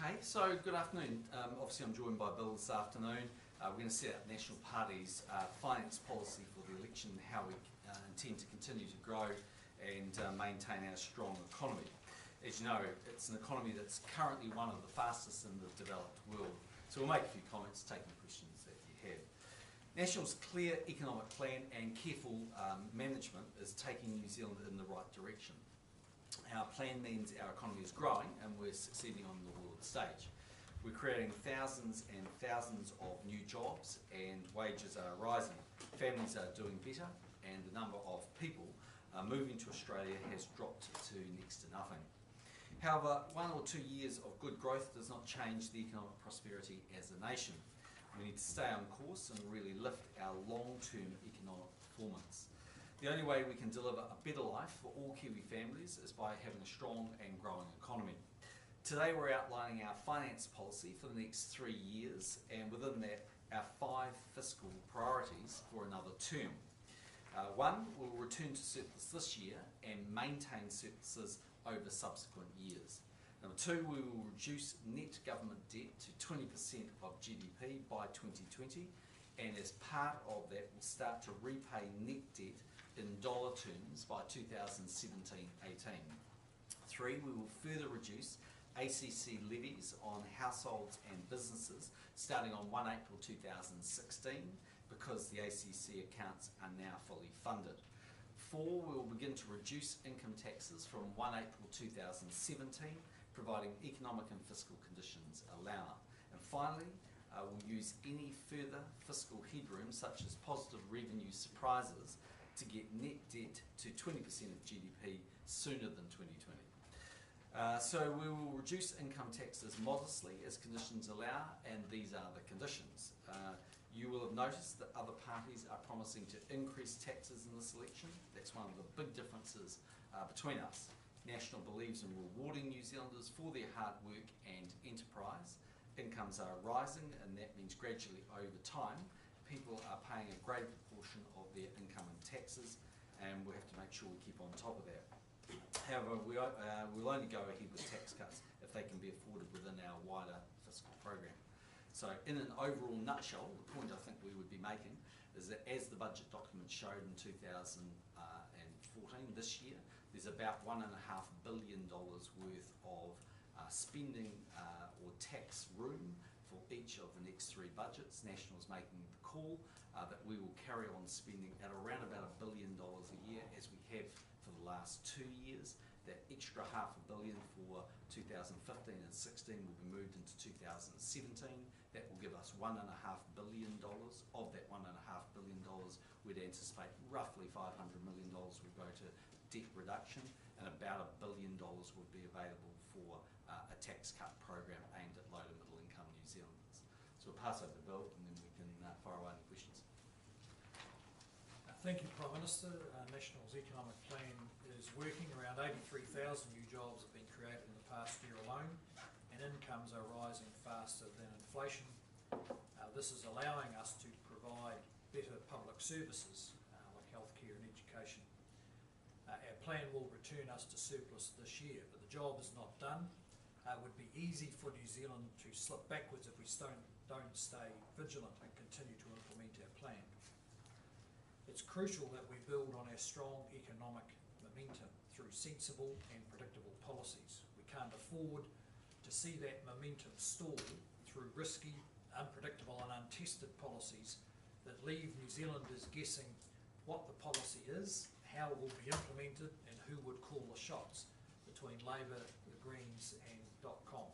Okay, so good afternoon. Obviously I'm joined by Bill this afternoon. We're going to set out National Party's finance policy for the election and how we intend to continue to grow and maintain our strong economy. As you know, it's an economy that's currently one of the fastest in the developed world. So we'll make a few comments, take any questions that you have. National's clear economic plan and careful management is taking New Zealand in the right direction. Our plan means our economy is growing and we're succeeding on the world stage. We're creating thousands and thousands of new jobs and wages are rising. Families are doing better and the number of people moving to Australia has dropped to next to nothing. However, 1 or 2 years of good growth does not change the economic prosperity as a nation. We need to stay on course and really lift our long-term economic performance. The only way we can deliver a better life for all Kiwi families is by having a strong and growing economy. Today we're outlining our finance policy for the next 3 years and within that our 5 fiscal priorities for another term. 1, we'll return to surplus this year and maintain surpluses over subsequent years. Number 2, we will reduce net government debt to 20% of GDP by 2020 and as part of that we'll start to repay net debt in dollar terms by 2017-18. 3, we will further reduce ACC levies on households and businesses starting on 1 April 2016 because the ACC accounts are now fully funded. 4, we will begin to reduce income taxes from 1 April 2017 providing economic and fiscal conditions allow. And finally, we'll use any further fiscal headroom such as positive revenue surprises to get net debt to 20% of GDP sooner than 2020. So we will reduce income taxes modestly as conditions allow, and these are the conditions. You will have noticed that other parties are promising to increase taxes in this election. That's one of the big differences between us. National believes in rewarding New Zealanders for their hard work and enterprise. Incomes are rising, and that means gradually over time people are paying a greater proportion of their income in taxes, and we have to make sure we keep on top of that. However, we'll only go ahead with tax cuts if they can be afforded within our wider fiscal program. So in an overall nutshell, the point I think we would be making is that as the budget document showed in 2014, this year, there's about $1.5 billion worth of spending or tax room for each of the next 3 budgets. National is making the call that we will carry on spending at around about $1 billion a year as we have for the last 2 years. That extra $500 million for 2015 and 16 will be moved into 2017. That will give us $1.5 billion. Of that $1.5 billion, we'd anticipate roughly $500 million will go to debt reduction and about $1 billion would be available for a tax cut program aimed at low to middle income New Zealanders. So we'll pass over to Bill and then we can fire away any questions. Thank you, Prime Minister. National's economic plan is working. Around 83,000 new jobs have been created in the past year alone, and incomes are rising faster than inflation. This is allowing us to provide better public services like healthcare and education. Our plan will return us to surplus this year, but the job is not done. It would be easy for New Zealand to slip backwards if we don't stay vigilant and continue to implement our plan. It's crucial that we build on our strong economic momentum through sensible and predictable policies. We can't afford to see that momentum stall through risky, unpredictable and untested policies that leave New Zealanders guessing what the policy is, how it will be implemented and who would call the shots between Labour, the Greens and .com.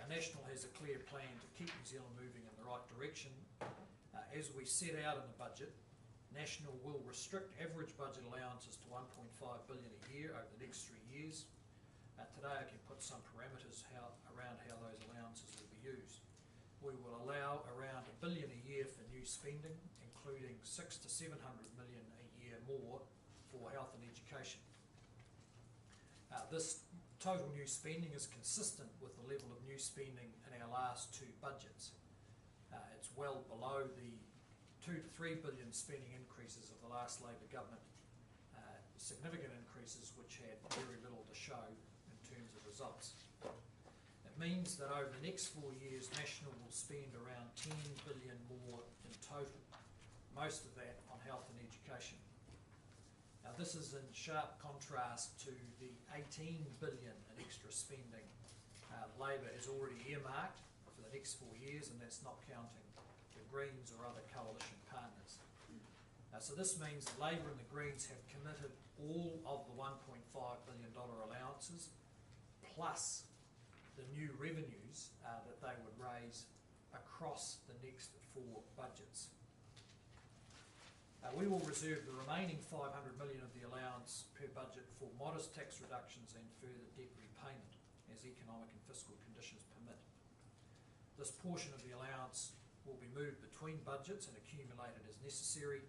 Our National has a clear plan to keep New Zealand moving in the right direction. As we set out in the budget, National will restrict average budget allowances to $1.5 billion a year over the next 3 years. Today I can put some parameters around how those allowances will be used. We will allow around $1 billion a year for new spending, including $600 to $700 million a year more for health and education. This total new spending is consistent with the level of new spending in our last 2 budgets. It's well below the $2 to $3 billion spending increases of the last Labour government, significant increases which had very little to show in terms of results. It means that over the next 4 years, National will spend around $10 billion more in total, most of that on health and education. Now this is in sharp contrast to the $18 billion in extra spending Labor has already earmarked for the next 4 years, and that's not counting the Greens or other coalition partners. So this means that Labor and the Greens have committed all of the $1.5 billion allowances, plus the new revenues that they would raise across the next 4 budgets. We will reserve the remaining $500 million of the allowance per budget for modest tax reductions and further debt repayment as economic and fiscal conditions permit. This portion of the allowance will be moved between budgets and accumulated as necessary.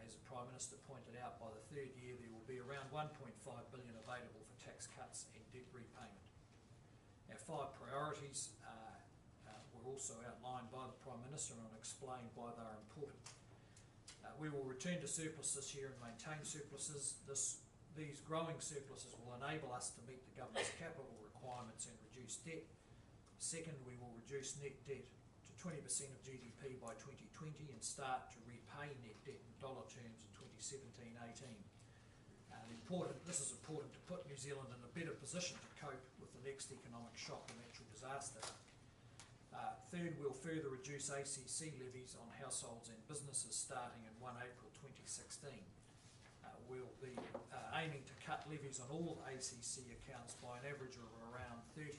As the Prime Minister pointed out, by the 3rd year there will be around $1.5 billion available for tax cuts and debt repayment. Our 5 priorities were also outlined by the Prime Minister and explained why they are important. We will return to surplus this year and maintain surpluses. These growing surpluses will enable us to meet the government's capital requirements and reduce debt. Second, we will reduce net debt to 20% of GDP by 2020 and start to repay net debt in dollar terms in 2017-18. This is important to put New Zealand in a better position to cope with the next economic shock or natural disaster. Third, we'll further reduce ACC levies on households and businesses starting in 1 April 2016. We'll be aiming to cut levies on all ACC accounts by an average of around 30%.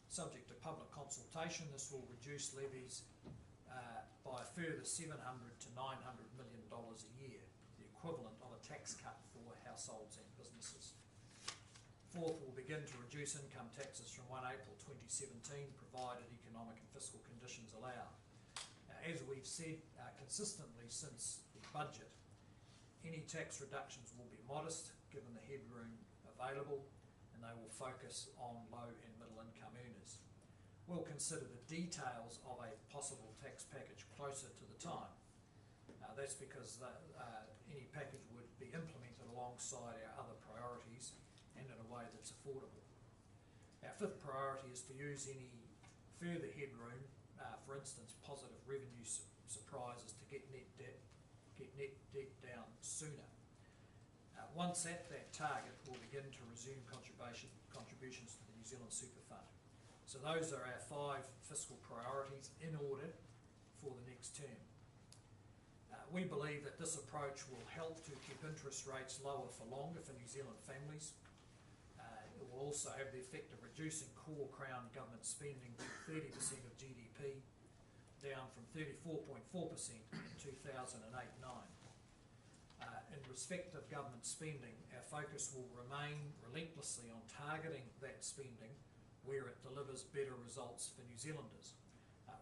Subject to public consultation, this will reduce levies by a further $700 to $900 million a year, the equivalent of a tax cut for households and businesses. Fourth, we'll begin to reduce income taxes from 1 April 2017, provided economic and fiscal conditions allow. As we've said consistently since the budget, any tax reductions will be modest given the headroom available, and they will focus on low and middle income earners. We'll consider the details of a possible tax package closer to the time. That's because any package would be implemented alongside our other priorities and in a way that's affordable. Our 5th priority is to use any further headroom, for instance positive revenue surprises, to get net debt down sooner. Once at that target, we'll begin to resume contributions to the New Zealand Super Fund. So those are our 5 fiscal priorities in order for the next term. We believe that this approach will help to keep interest rates lower for longer for New Zealand families. It will also have the effect of reducing core Crown government spending to 30% of GDP, down from 34.4% in 2008-9. In respect of government spending, our focus will remain relentlessly on targeting that spending where it delivers better results for New Zealanders.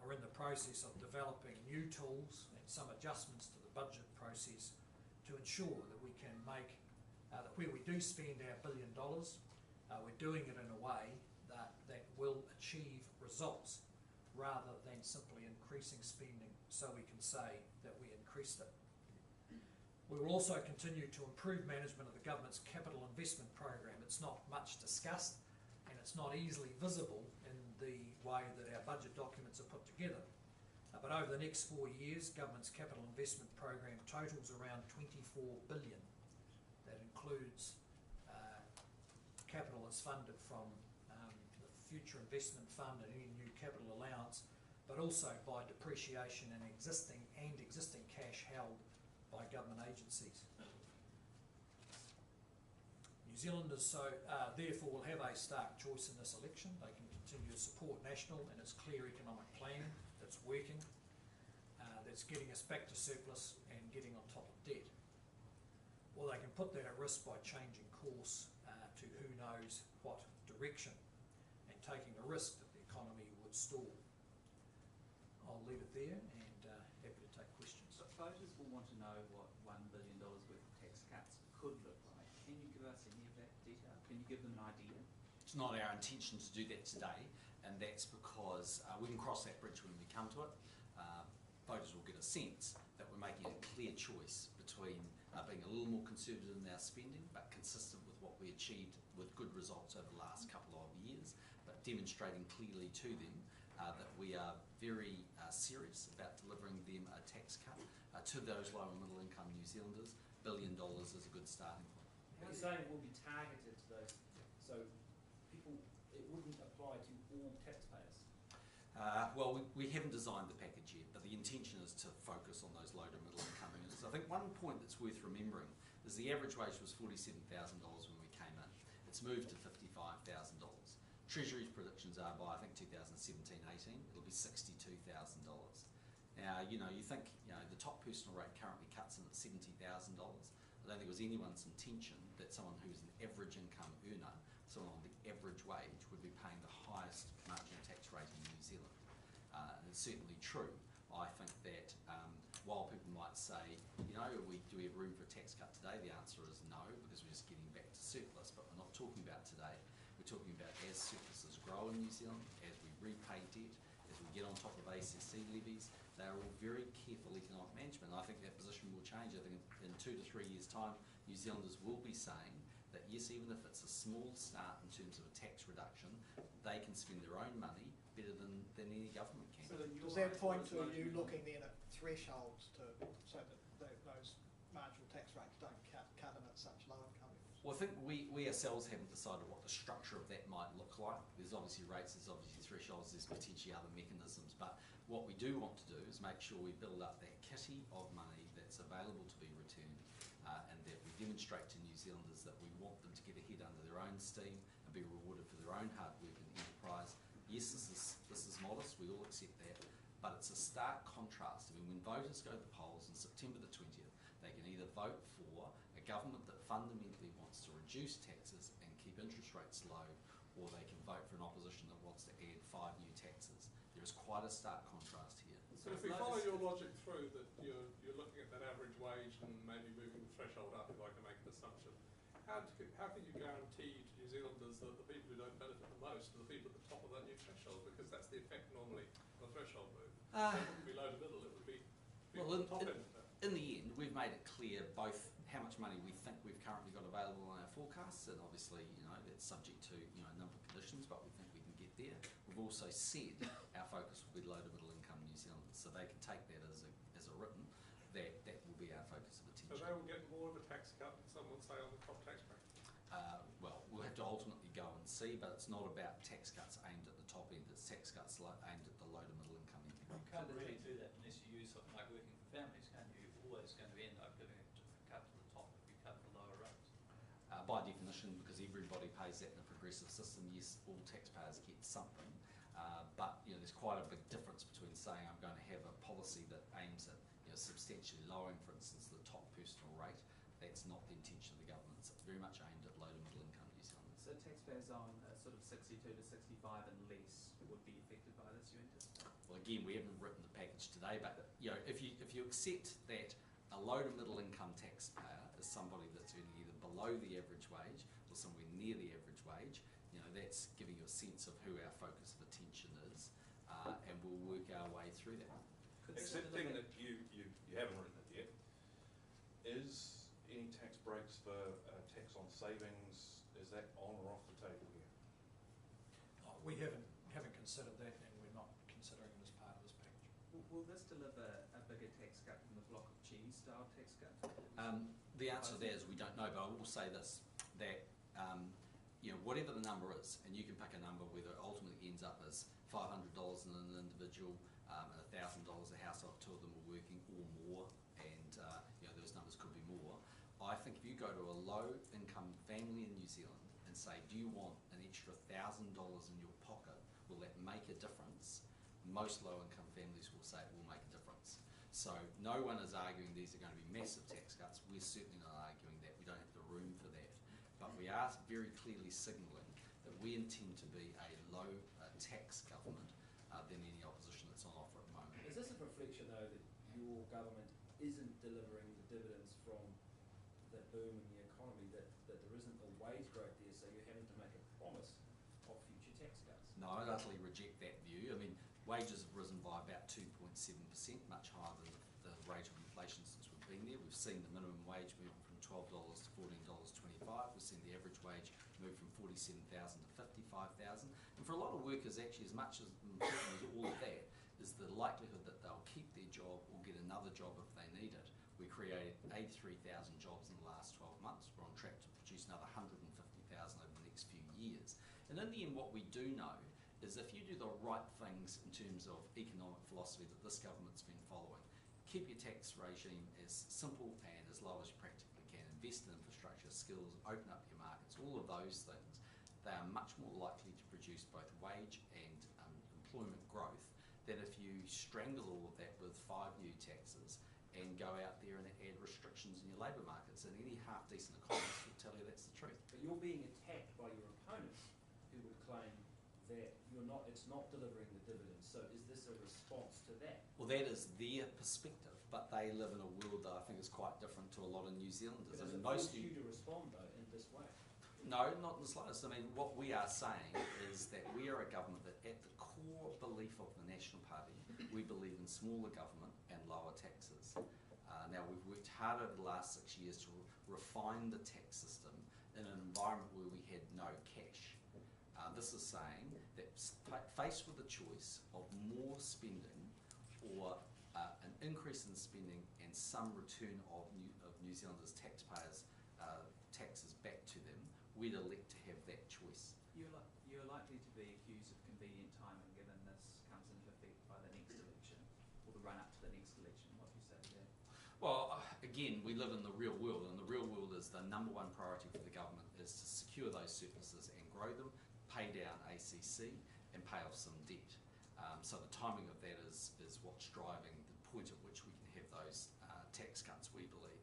We're in the process of developing new tools and some adjustments to the budget process to ensure that we can make, that where we do spend our $1 billion, we're doing it in a way that will achieve results rather than simply increasing spending so we can say that we increased it. We will also continue to improve management of the government's capital investment program. It's not much discussed and it's not easily visible in the way that our budget documents are put together. But over the next 4 years, government's capital investment program totals around $24 billion. That includes capital that's funded from the Future Investment Fund and any new capital allowance, but also by depreciation and existing cash held by government agencies. New Zealanders therefore will have a stark choice in this election. They can continue to support National and its clear economic plan that's working, that's getting us back to surplus and getting on top of debt. Or they can put that at risk by changing course to who knows what direction and taking a risk that the economy would stall. I'll leave it there and happy to take questions. But voters will want to know what $1 billion worth of tax cuts could look like. Can you give us any of that detail? Can you give them an idea? It's not our intention to do that today, and that's because we can cross that bridge when we come to it. Voters will get a sense that we're making a clear choice between being a little more conservative in our spending, but consistent with what we achieved with good results over the last couple of years, but demonstrating clearly to them that we are very serious about delivering them a tax cut to those low and middle income New Zealanders. $1 billion is a good starting point. But you're saying it will be targeted to those, so people, it wouldn't apply to all taxpayers? Well, we haven't designed the package yet, but the intention is to focus on those low to middle income earners. I think one point that's worth remembering is the average wage was $47,000 when we came in. It's moved to $55,000. Treasury's predictions are by, I think, 2017-18, it'll be $62,000. Now, you think, the top personal rate currently cuts in at $70,000. I don't think it was anyone's intention that someone who's an average income earner, someone on the average wage, would be paying the highest marginal tax rate in New Zealand. And it's certainly true. I think that while people might say, do we have room for a tax cut today? The answer is no, because we're just getting back to surplus, but we're not talking about today. We're talking about as surpluses grow in New Zealand, as we repay debt, as we get on top of ACC levies. They are all very careful economic management. And I think that position will change. I think in 2 to 3 years' time, New Zealanders will be saying that yes, even if it's a small start in terms of a tax reduction, they can spend their own money better than any government can. So does that point to you looking then at thresholds so that those marginal tax rates don't cut in at such low income levels? Well, I think we ourselves haven't decided what the structure of that might look like. There's obviously rates, there's obviously thresholds, there's potentially other mechanisms, but what we do want to do is make sure we build up that kitty of money that's available to be returned, and that we demonstrate to New Zealanders that we want them to get ahead under their own steam and be rewarded for their own hard work and enterprise. Yes, this is modest, we all accept that, but it's a stark contrast. I mean, when voters go to the polls on September the 20th, they can either vote for a government that fundamentally wants to reduce taxes and keep interest rates low, or they can vote for an opposition that wants to add 5 new taxes. There is quite a stark contrast here. So if we follow your logic through that you're looking at that average wage and maybe moving the threshold up, if I can make an assumption, how can you guarantee to New Zealanders that the people who don't benefit the most are the people at the top of that new threshold? Because that's the effect normally of a threshold move. It wouldn't be low to middle, it would be Well, the top end of that. in the end, we've made it clear both how much money we think we've currently got available in our forecasts, and obviously, that's subject to a number of conditions, but we think we can get there. We've also said our focus will be low to middle income New Zealanders, so they can take that as a written. That will be our focus of attention. So they will get more of a tax cut than some would say on the top tax bracket. Well, we'll have to ultimately go and see, but it's not about tax cuts aimed at the top end, it's tax cuts aimed at the low to middle income end. You can't really do that unless you use something like working for families, can you? You're always going to end up giving a cut to the top if you cut the lower rates. By definition, because everybody pays that in a progressive system, yes, all taxpayers get something, but there's quite a big difference between saying I'm going to have a policy that aims at substantially lowering, for instance, the top personal rate. That's not the intention of the government. It's very much aimed at low to middle income New Zealanders. So taxpayers on sort of 62 to 65 and less would be affected by this, you anticipate? Well, again, we haven't written the package today, but if you accept that a low to middle income taxpayer is somebody that's earning either below the average wage or somewhere near the average wage, that's giving you a sense of who our focus of attention is, and we'll work our way through that. Accepting that you haven't written it yet, is any tax breaks for tax on savings, is that on or off the table here? We haven't considered that, and we're not considering it as part of this package. Will this deliver a bigger tax cut than the block of cheese style tax cut? The answer to that is we don't know, but I will say this, that whatever the number is, and you can pick a number whether it ultimately ends up as $500 in an individual and $1,000 a household, 2 of them are working or more, and those numbers could be more. I think if you go to a low income family in New Zealand and say, do you want an extra $1,000 in your pocket, will that make a difference? Most low income families will say it will make a difference. So no one is arguing these are going to be massive tax cuts. We're certainly not arguing that. We don't have the room for that. But we are very clearly signalling that we intend to be a low tax government than any opposition that's on offer at the moment. Is this a reflection, though, that your government isn't delivering the dividends from the boom in the economy, that there isn't a wage growth there, so you're having to make a promise of future tax cuts? No, I utterly reject that view. I mean, wages have risen by about 2.7%, much higher than the rate of inflation since we've been there. We've seen the minimum wage move from $12 to $14.25. We've seen the average wage move from $47,000 to $55,000. And for a lot of workers, actually, as much as important as all of that is the likelihood that they'll keep their job or get another job if they need it. We created 83,000 jobs in the last 12 months. We're on track to produce another 150,000 over the next few years. And in the end, what we do know is if you do the right things in terms of economic philosophy that this government's been following, keep your tax regime as simple and as low as you practically can, invest in infrastructure, skills, open up your markets, all of those things, they are much more likely to produce both wage and employment growth than if you strangle all of that with 5 new taxes and go out there and add restrictions in your labour markets. And any half-decent economist will tell you that's the truth. But you're being attacked by your opponents who would claim that it's not delivering the dividends. So is this a response to that? Well, that is their perspective, but they live in a world that I think is quite different to a lot of New Zealanders. But does I mean, it force you to respond, though, in this way? No, not in the slightest. I mean, what we are saying is that we are a government that at the core belief of the National Party, we believe in smaller government and lower taxes. Now, we've worked hard over the last 6 years to refine the tax system in an environment where we had no cash. This is saying that faced with the choice of more spending or an increase in spending and some return of New Zealanders' taxpayers' taxes back to them, we'd elect to have that choice. You're likely to be accused of convenient timing given this comes into effect by the next election, or the run-up to the next election. What do you say to that? Well, again, we live in the real world, and the real world is the number one priority for the government is to secure those surpluses and grow them, pay down ACC, and pay off some debt. So the timing of that is what's driving the point at which we can have those tax cuts, we believe.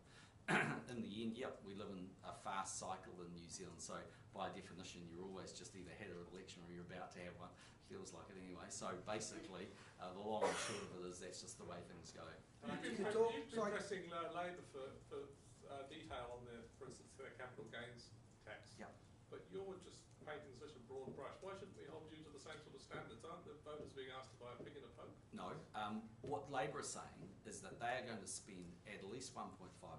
In the end, yep, we live in a fast cycle in New Zealand, so by definition you're always just either had an election or you're about to have one. Feels like it anyway. So basically, the long and short of it is that's just the way things go. You've been pressing Labour for detail on their, for instance, their capital gains tax. Yep. But you're just painting such a broad brush. Why shouldn't we hold you to the same sort of standards? Aren't the voters being asked to buy a pig in a poke? No. What Labour are saying is that they are going to spend at least $1.5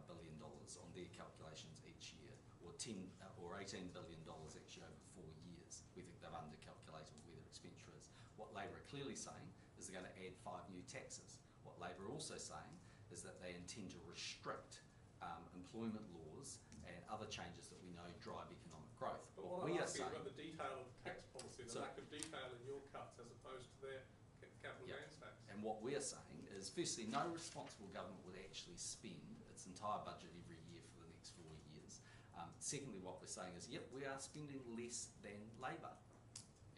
billion on their calculations each year, or $18 billion actually over 4 years. We think they've undercalculated where their expenditure is. What Labour are clearly saying is they're going to add 5 new taxes. What Labour are also saying is that they intend to restrict employment laws and other changes that we know drive economic growth. But what we I'm are asking saying about the detail of the tax policy, the So- lack of detail in your cuts as opposed to their capital Yeah. gains tax. And what we're saying is, firstly, no responsible government would actually spend its entire budget every year for the next 4 years. Secondly, what we're saying is, yep, we are spending less than Labour.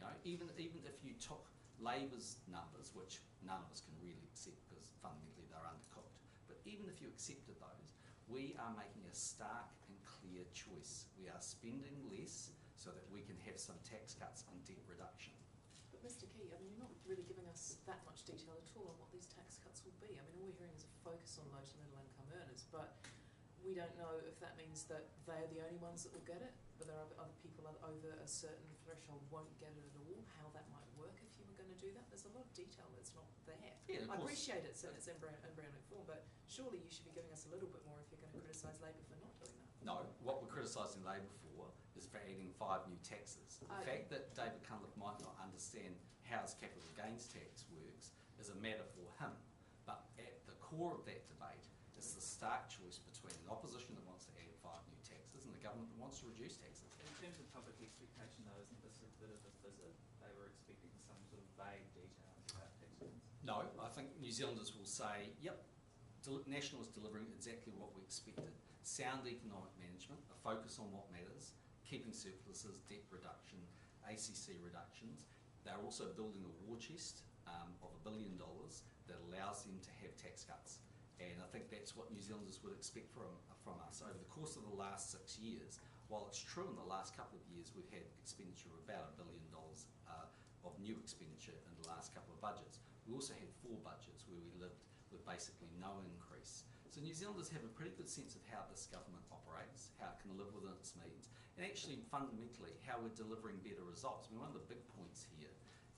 You know, even if you took Labour's numbers, which none of us can really accept because fundamentally they're undercooked, but even if you accepted those, we are making a stark and clear choice. We are spending less so that we can have some tax cuts and debt reduction. But Mr. Key, I mean, you're not really giving us that much detail at all on what these tax cuts will be. I mean, all we're hearing is a focus on low to middle income earners, but we don't know if that means that they're the only ones that will get it, but there are other people that over a certain threshold won't get it at all, how that might work if you were going to do that. There's a lot of detail that's not there. Yeah, of I course. appreciate it's in its embryonic form, but surely you should be giving us a little bit more if you're going to criticise Labour for not doing that. No, what we're criticising Labour for is for adding 5 new taxes. The fact that David Cunliffe might not understand how his capital gains tax works is a matter for him. But at the core of that debate is the stark choice between an opposition that wants to add 5 new taxes and the government that wants to reduce taxes. In terms of public expectation, though, isn't this a bit of a fizzle? They were expecting some sort of vague details about tax cuts. No, I think New Zealanders will say, yep, National is delivering exactly what we expected. Sound economic management, a focus on what matters, keeping surpluses, debt reduction, ACC reductions. They're also building a war chest of $1 billion that allows them to have tax cuts. And I think that's what New Zealanders would expect from us. Over the course of the last 6 years, while it's true in the last couple of years we've had expenditure of about $1 billion of new expenditure in the last couple of budgets, we also had 4 budgets where we lived with basically no increase. So New Zealanders have a pretty good sense of how this government operates, how it can live within its means, and actually fundamentally how we're delivering better results. I mean, one of the big points here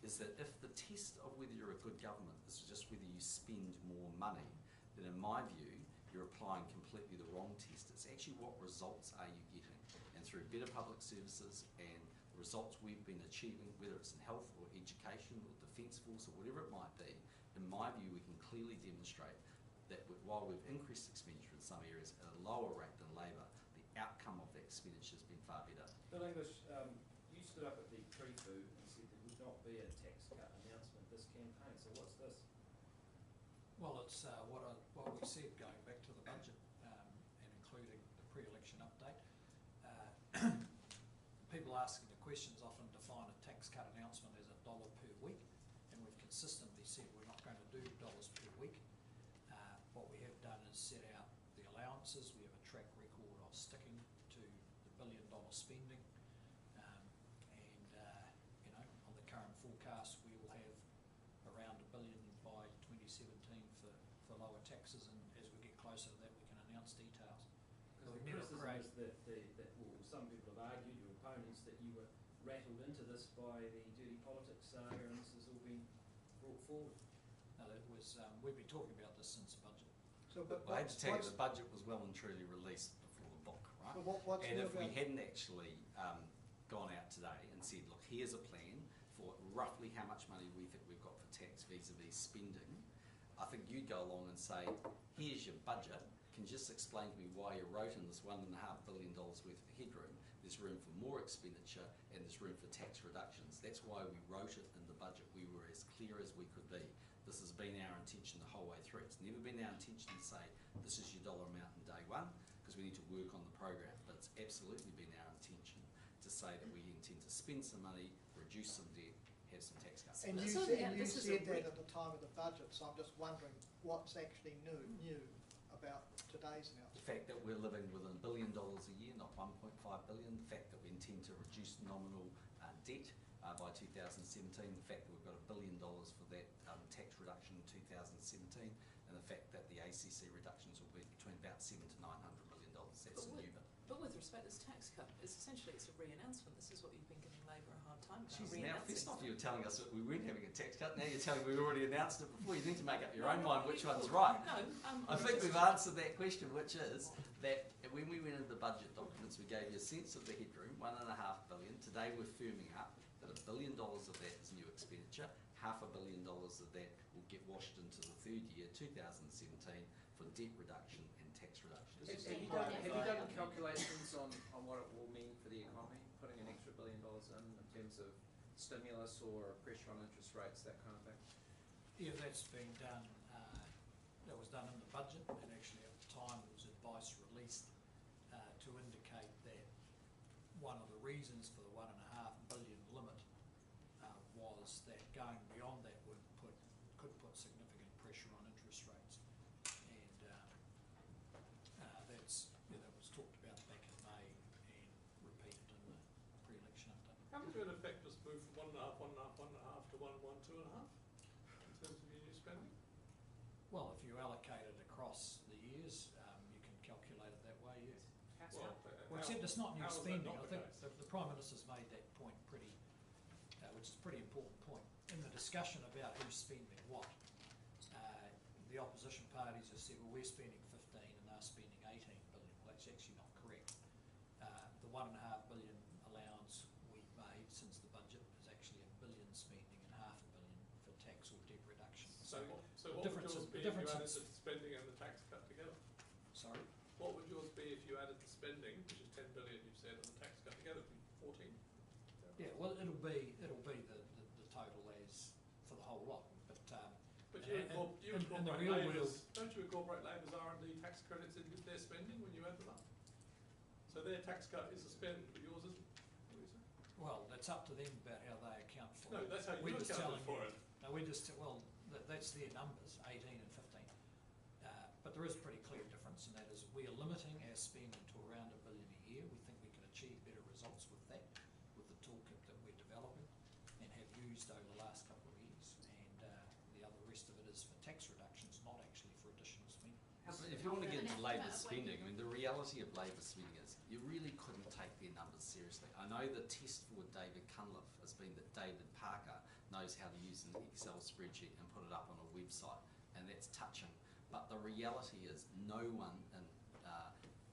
is that if the test of whether you're a good government is just whether you spend more money, then in my view, you're applying completely the wrong test. It's actually what results are you getting. And through better public services and the results we've been achieving, whether it's in health or education or defence force or whatever it might be, in my view, we can clearly demonstrate that while we've increased expenditure in some areas at a lower rate than Labor, the outcome of that expenditure has been far better. Bill English, you stood up at the pre-fu and said there would not be a tax cut announcement this campaign, so what's this? Well, it's what we said going back to the budget and including the pre-election update. People asking the questions often define a tax cut announcement as $1 per week, and we've consistently said we're not going to do dollars per week. What we have done is set out the allowances. We have a track record of sticking to the $1 billion spending, and on the current forecast we will have around $1 billion by 2017 for lower taxes, and as we get closer to that we can announce details. Because the criticism is that some people have argued, your opponents, that you were rattled into this by the dirty politics saga and this has all been brought forward. No, that was, we've been talking about this since the budget. So, but I had to tell you, the budget was well and truly released before the book, right? So what's and new if we about- hadn't actually gone out today and said, look, here's a plan for roughly how much money we think we've got for tax vis-a-vis spending, I think you'd go along and say, here's your budget. Can you just explain to me why you wrote in this $1.5 billion worth of headroom, there's room for more expenditure and there's room for tax reductions. That's why we wrote it in the budget. We were as clear as we could be. This has been our intention the whole way through. It's never been our intention to say, this is your dollar amount in day one, because we need to work on the program. But it's absolutely been our intention to say that we intend to spend some money, reduce some debt, have some tax cuts. And you So said, yeah, this is that a at the time of the budget, so I'm just wondering what's actually new about today's announcement. The fact that we're living within $1 billion a year, not 1.5 billion. The fact that we intend to reduce nominal debt by 2017. The fact that we've got $1 billion for that tax reduction in 2017, and the fact that the ACC reductions will be between about $700 to $900 million. That's the new bit. But with respect to this tax cut, it's a re-announcement. This is what you've been giving Labor a hard time about. Jeez, now re-announcing first off stuff. you were telling us that we weren't having a tax cut, now you're telling me we've already announced it before. You need to make up your own mind which one's right. No, I think we've answered that question, which is that when we went into the budget documents, we gave you a sense of the headroom, $1.5 billion. Today we're firming up that $1 billion of that is new expenditure, $500 million of that will get washed into the third year, 2017, for debt reduction and tax reduction. Have you done calculations on what it will mean for the economy, putting an extra $1 billion in terms of stimulus or pressure on interest rates, that kind of thing? Yeah, that's been done, that was done in the budget, and actually at the time there was advice released to indicate that one of the reasons for the $1.5 billion limit was that going beyond that could put significant pressure on interest rates, and that was talked about back in May and repeated in the pre-election update. How would you in effect just move from 1.5 to 1, 2.5 in terms of your new spending? Well, if you allocate it across the years, you can calculate it that way, yes. Well, except it's not new how is that spending. not I the think case? the Prime Minister's made that point which is a pretty important point. In the discussion about who's spending what, the opposition parties have said, well, we're spending 15 and they're spending 18 billion. Well, that's actually not correct. The $1.5 billion allowance we've made since the budget is actually $1 billion spending and $500 million for tax or debt reduction. So what would difference yours is- be the if you difference added is- the spending and the tax cut together? Sorry? What would yours be if you added the spending, which is 10 billion you've said, and the tax cut together? It'd be 14. Yeah, well, it'll be the total as for the whole lot, but you and- incorporate in the real world, don't you incorporate Labor's R&D tax credits in with their spending when you add them up? So their tax cut is a spend, but yours isn't. What do you say? well, that's up to them about how they account for No, it. that's how We're you just accounted telling for you- it. No, that's their numbers, 18 and 15. But there is a pretty clear difference, and that is we are limiting our spending to around $1 billion a year. We think we can achieve better results with that, with the toolkit that we're developing and have used over the last couple of years. And the rest of it is for tax reductions, not actually for additional spending. If you want to get into Labour spending, I mean, the reality of Labour spending is you really couldn't take their numbers seriously. I know the test for David Cunliffe has been that David Parker knows how to use an Excel spreadsheet and put it up on a website, and that's touching. But the reality is no one in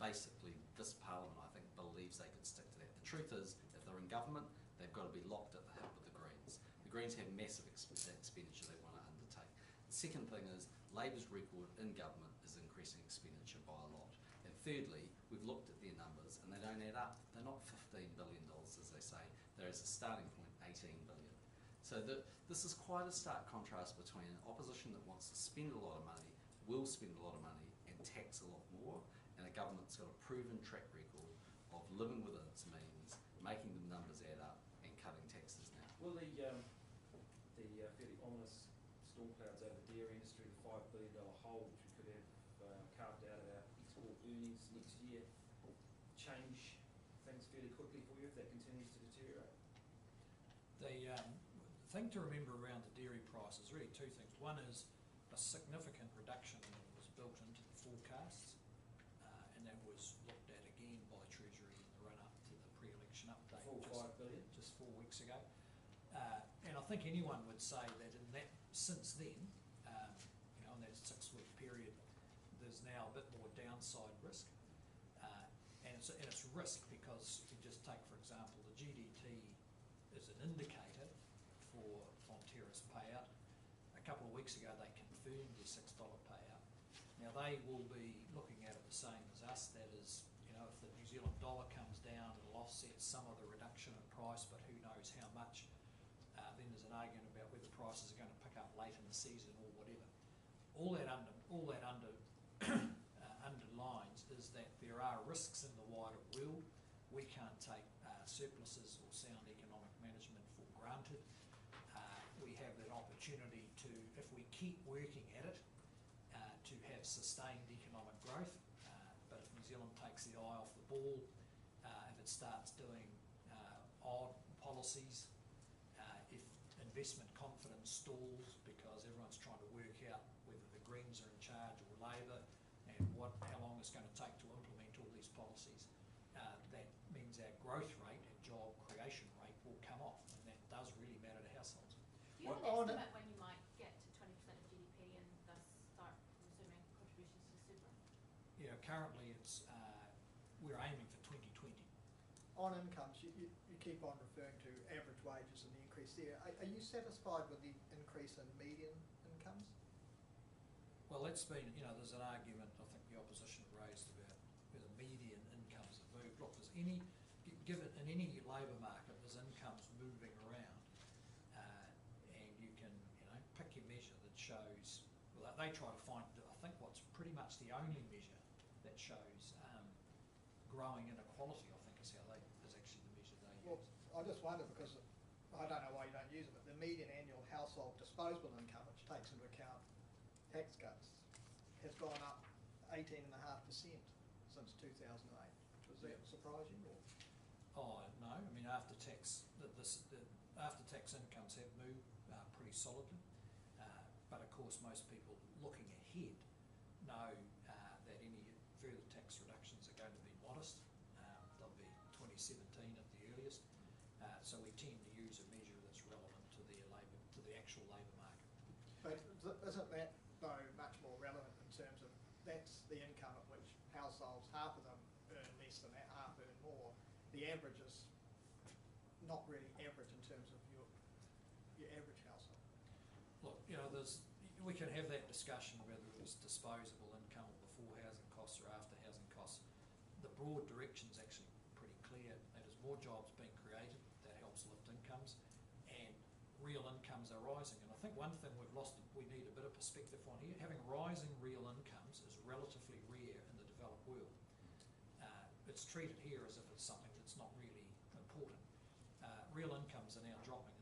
basically this Parliament, I think, believes they could stick to that. The truth is, if they're in government, they've got to be locked at the hip with the Greens. The Greens have massive expenditure they want to undertake. The second thing is Labour's record in government is increasing expenditure by a lot. And thirdly, we've looked at their numbers and they don't add up. They're not $15 billion as they say. There is a starting point, 18 billion. So this is quite a stark contrast between an opposition that wants to spend a lot of money, will spend a lot of money and tax a lot more, and a government that's got a proven track record of living within its means, making the numbers add up and cutting taxes now. Will the fairly ominous storm clouds over the dairy industry, the $5 billion hole which we could have carved out of our export earnings next year, change things fairly quickly for you if that continues to deteriorate? The thing to remember around the dairy price is really two things. One is a significant reduction was built into the forecasts, and that was looked at again by Treasury in the run-up to the pre-election update. $5 billion? Just 4 weeks ago. And I think anyone would say that in that, since then, in that 6-week period, there's now a bit more downside risk. And it's risk because if you just take, for example, the GDT is an indicator for Fonterra's payout. A couple of weeks ago, they confirmed their $6 payout. Now, they will be looking at it the same as us. That is, if the New Zealand dollar comes down, it'll offset some of the reduction in price, but who knows how much. Then there's an argument about whether prices are going to pick up late in the season or whatever. All that underlines is that there are risks in the wider world. We can't take surpluses or sound economic management for granted. We have that opportunity to, if we keep working at it, to have sustained economic growth. But if New Zealand takes the eye off the ball, if it starts doing odd policies, if investment confidence stalls because everyone's trying to work out whether the Greens are in charge or Labour and how long it's going to take to implement all these policies, that means our growth rate and job creation rate will come off, and that does really matter to households. Do you have an estimate when you might get to 20% of GDP and thus start consuming contributions to super? Currently it's we're aiming for 2020. On incomes, you keep on referring to average wages and the increase there. Are you satisfied with the increase in median incomes? Well, that's been, there's an argument I think the opposition raised about whether median incomes have moved. Look, there's given in any labour market, there's incomes moving around, and you can, pick your measure that shows. Well, they try to find, I think, what's pretty much the only measure that shows growing inequality. I think is actually the measure they use. Well, I just wonder because I don't know why you don't use it, but the median annual household disposable income, which takes into account tax cuts, has gone up 18.5% since 2008. Does that surprise you? Or? Oh no, I mean after tax, the after tax incomes have moved pretty solidly, but of course most people looking ahead know that any further tax reductions are going to be modest. They'll be 2017 at the earliest. So we tend to use a measure that's relevant to the actual labour market. But isn't that though much more relevant in terms of that's the income at which households, half of them earn less than that, half earn more. The average is not really average in terms of your average household. Look, we can have that discussion whether it was disposable income or before housing costs or after housing costs. The broad direction's actually pretty clear. That is more jobs being created, that helps lift incomes, and real incomes are rising. And I think one thing we've lost, we need a bit of perspective on here. Having rising real incomes is relatively rare in the developed world. It's treated here as if it's something that's not really important. Real incomes are now dropping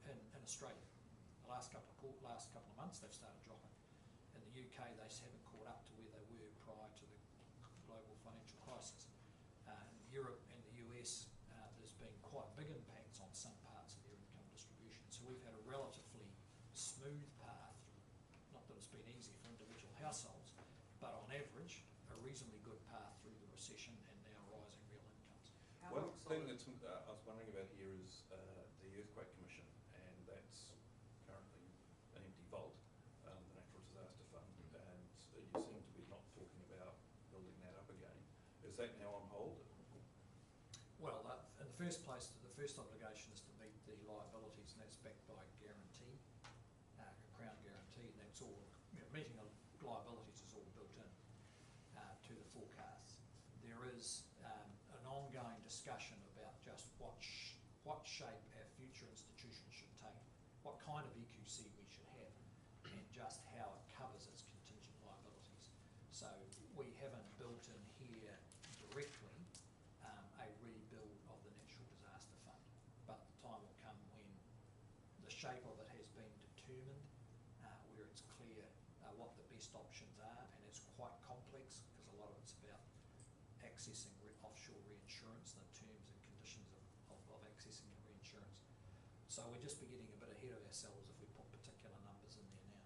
in Australia. The last couple of months they've started dropping. In the UK they haven't caught up to where they were prior to the global financial crisis. In Europe and the US there's been quite big impacts on some parts of their income distribution. So we've had a relatively smooth path, not that it's been easy for individual households, but on average a reasonably good path through the recession and now rising real incomes. One thing that I was wondering about here is the Earthquake Commission, and that's currently an empty vault, the Natural Disaster Fund, and you seem to be not talking about building that up again. Is that now on hold? Well, in the first place, the first obligation is to the liabilities, and that's backed by guarantee, a Crown guarantee, and that's all, meeting the liabilities is all built in to the forecasts. There is an ongoing discussion about just what shape our future institutions should take, what kind of EQC we should have, and just how it covers its contingent liabilities. So we haven't built in here directly a rebuild of the Natural Disaster Fund, but the time will come when the shape of it has been determined, where it's clear what the best options are, and it's quite complex because a lot of it's about accessing offshore reinsurance, the terms and conditions of accessing the reinsurance. So we're just getting a bit ahead of ourselves if we put particular numbers in there now.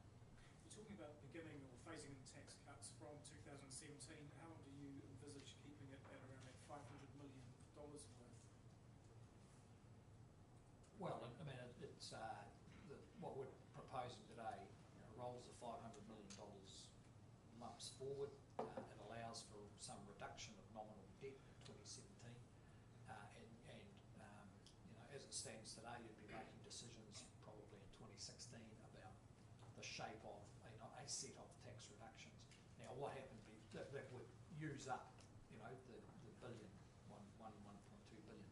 You're talking about beginning or phasing in tax cuts from 2017. How long do you envisage keeping it at around that $500 million worth? Well, I mean, it's what we're proposing today rolls the $500 million lumps forward. It allows for some reduction of nominal debt in 2017, as it stands today, you'd be making decisions probably in 2016 about the shape of a set of tax reductions. Now, what happened that would use up, the billion, 1.2 billion.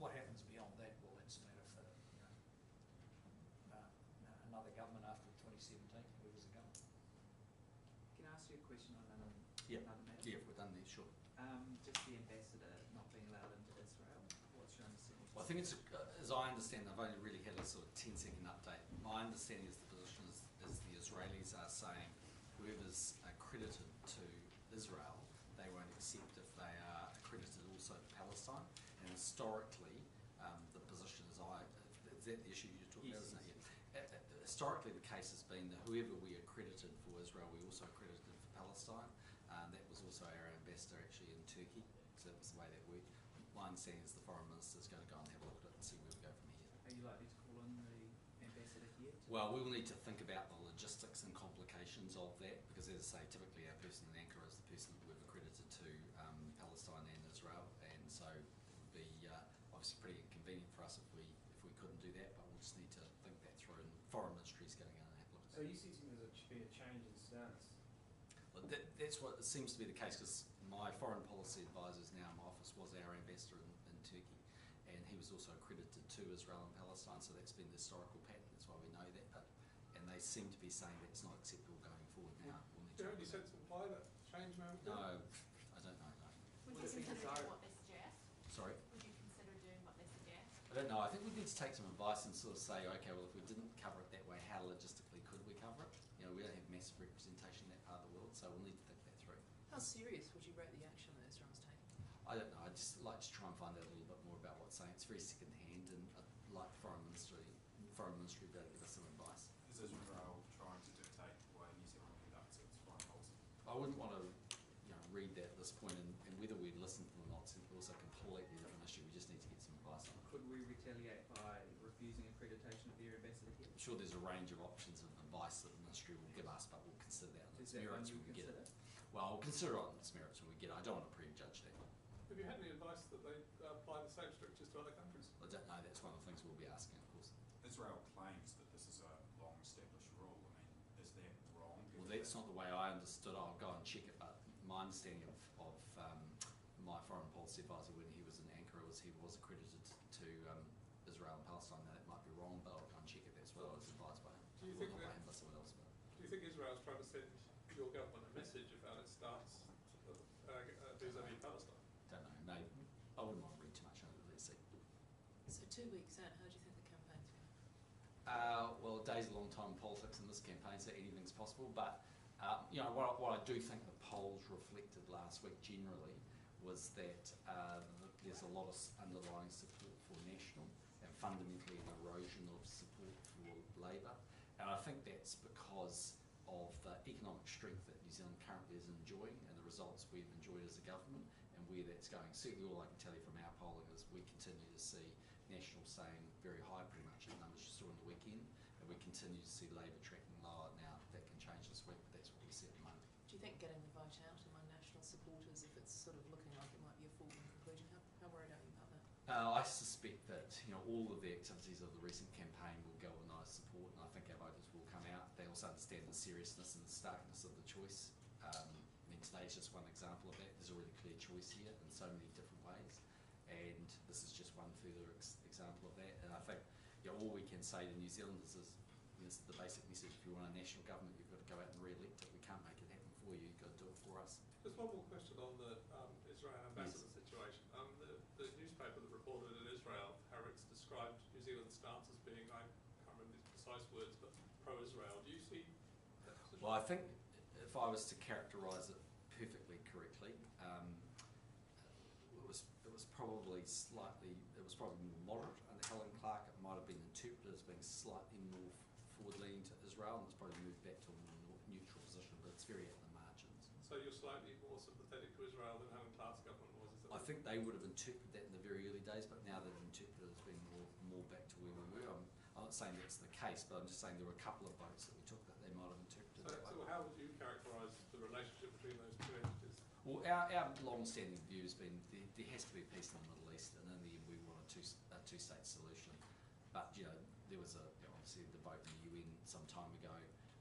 What happens beyond that? Well, that's a matter for another government after 2017, whoever's the government. Can I ask you a question on another matter? Yeah, if we're done there, sure. Just the ambassador not being allowed into Israel. What's your understanding? Well, I think it's, as I understand, I've only really had a sort of 10-second update. My understanding is the position is the Israelis are saying whoever's accredited to Israel, they won't accept if they are accredited also to Palestine. And historically, the position is is that the issue you're talking about, isn't it? Yeah. Historically, the case has been that whoever we accredited for Israel, we also accredited for Palestine. That was also our ambassador actually in Turkey, so that was the way that worked. My understanding is the foreign minister is going to go and have a look at it and see where we go from here. Are you likely to call in the ambassador here? Well, we will need to think about the logistics and complications of that, because as I say, typically our person in Ankara is the person that we've accredited to Palestine and Israel, and so it would be obviously pretty inconvenient for us if we couldn't do that, but we'll just need to think that through, and foreign ministry is going to go and have a look at that. So you sensing there's been a change in stance? Well, that's what it seems to be the case, because my foreign policy advisors now in my office was our ambassador in Turkey, and he was also accredited to Israel and Palestine, so that's been the historical pattern, that's why we know that, and they seem to be saying that's not acceptable going forward now. We'll need Do you to have any sense of why that change may have No, occurred? I don't know, no. Would Would you it be consider desired- doing what they suggest? Sorry? Would you consider doing what they suggest? I don't know, I think we need to take some advice and sort of say, okay, well, if we didn't cover it that way, how logistically could we cover it? We don't have massive representation in that part of the world, so we'll need to think that through. How serious would you rate the action that Israel's taking? I don't know, I'd just like to try and find out a little bit more about what's saying. It's very second-hand, and I'd like the foreign ministry to be able to give us some advice. Is Israel trying to dictate the way New Zealand conducts its foreign policy? I wouldn't want to read that at this point, and whether we'd listen to them or not is also a completely different issue. We just need to get some advice on it. Could we retaliate by refusing accreditation of their ambassador here? I'm sure there's a range of options of advice that the ministry will give us, but we'll consider that on its Is that one merits you when we would get it. consider? Well, we'll consider it on its merits when we get it. I don't want to prejudge that. Have you had any advice that they apply the same strictures to other countries? I don't know, that's one of the things we'll be asking, of course. Israel claims that this is a long-established rule. I mean, is that wrong? Well, that's not the way I understood it. I'll go and check it, but my understanding of my foreign policy advisor when he was in Ankara was he was accredited to Israel and Palestine. Now, that might be wrong, but I'll go and check it. That's what I was advised by him. Do you Well, think not by that- him, but someone else. But Do you think Israel's trying to send your government a message about its stance vis-a-vis Palestine? don't know. No, I wouldn't want to read too much into it. Let's see. So 2 weeks out, how do you think the campaign's going? Well, a day's a long time in politics in this campaign, so anything's possible. But what I do think the polls reflected last week generally was that there's a lot of underlying support for National and fundamentally an erosion of support for Labour. And I think that's because of the economic strength that New Zealand currently is enjoying and the results we've enjoyed as a government and where that's going. Certainly all I can tell you from our polling is we continue to see National saying very high pretty much in the numbers you saw in the weekend, and we continue to see Labour tracking lower. Now that can change this week, but that's what we see at the moment. Do you think getting the vote out among National supporters, if it's sort of looking like it might be a foregone conclusion, how worried are you about that? I suspect that all of the activities of the recent campaign will galvanise support, and I think our voters will come out. They also understand the seriousness and the starkness of the choice. Today's just one example of that. There's already clear choice here in so many different ways, and this is just one further example of that. And I think all we can say to New Zealanders is the basic message: if you want a national government, you've got to go out and re-elect it. We can't make it happen for you. You've got to do it for us. Just one more question on the Israel ambassador situation. The newspaper that reported in Israel, Haaretz, described New Zealand's stance as being, I can't remember these precise words, but pro-Israel. Do you see that position? Well, I think if I was to characterise it perfectly correctly, it was probably more moderate under Helen Clark. It might have been interpreted as being slightly more forward-leaning to Israel, and it's probably moved back to a more neutral position, but it's very at the margins. So you're slightly more sympathetic to Israel than Helen Clark's government was? Is that I think they would have interpreted that in the very early days, but now they've interpreted it as being more back to where we were. I'm not saying that's the case, but I'm just saying there were a couple of votes that we took that they might have interpreted that way. So how would you characterise the relationship between those two entities? Well, our long-standing view has been there has to be peace in the Middle East, and in the end we want a two-state solution. But there was obviously a debate in the UN some time ago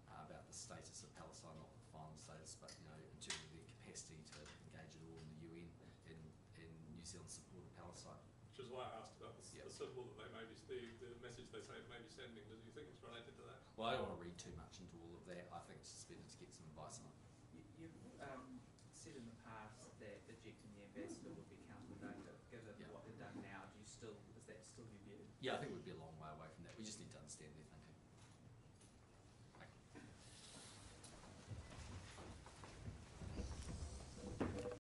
about the status of Palestine, not the final status, but in terms of their capacity to engage at all in the UN in New Zealand's support of Palestine. Which is why I asked about the symbol that they may be, the message they say it may be sending. Do you think it's related to that? Well, I don't want to read too much into all of that. I think it's just better to get some advice on it. You've said in the past that ejecting the ambassador would be counterproductive, given what they've done now. Is that still your view? Yeah, I think it would be a long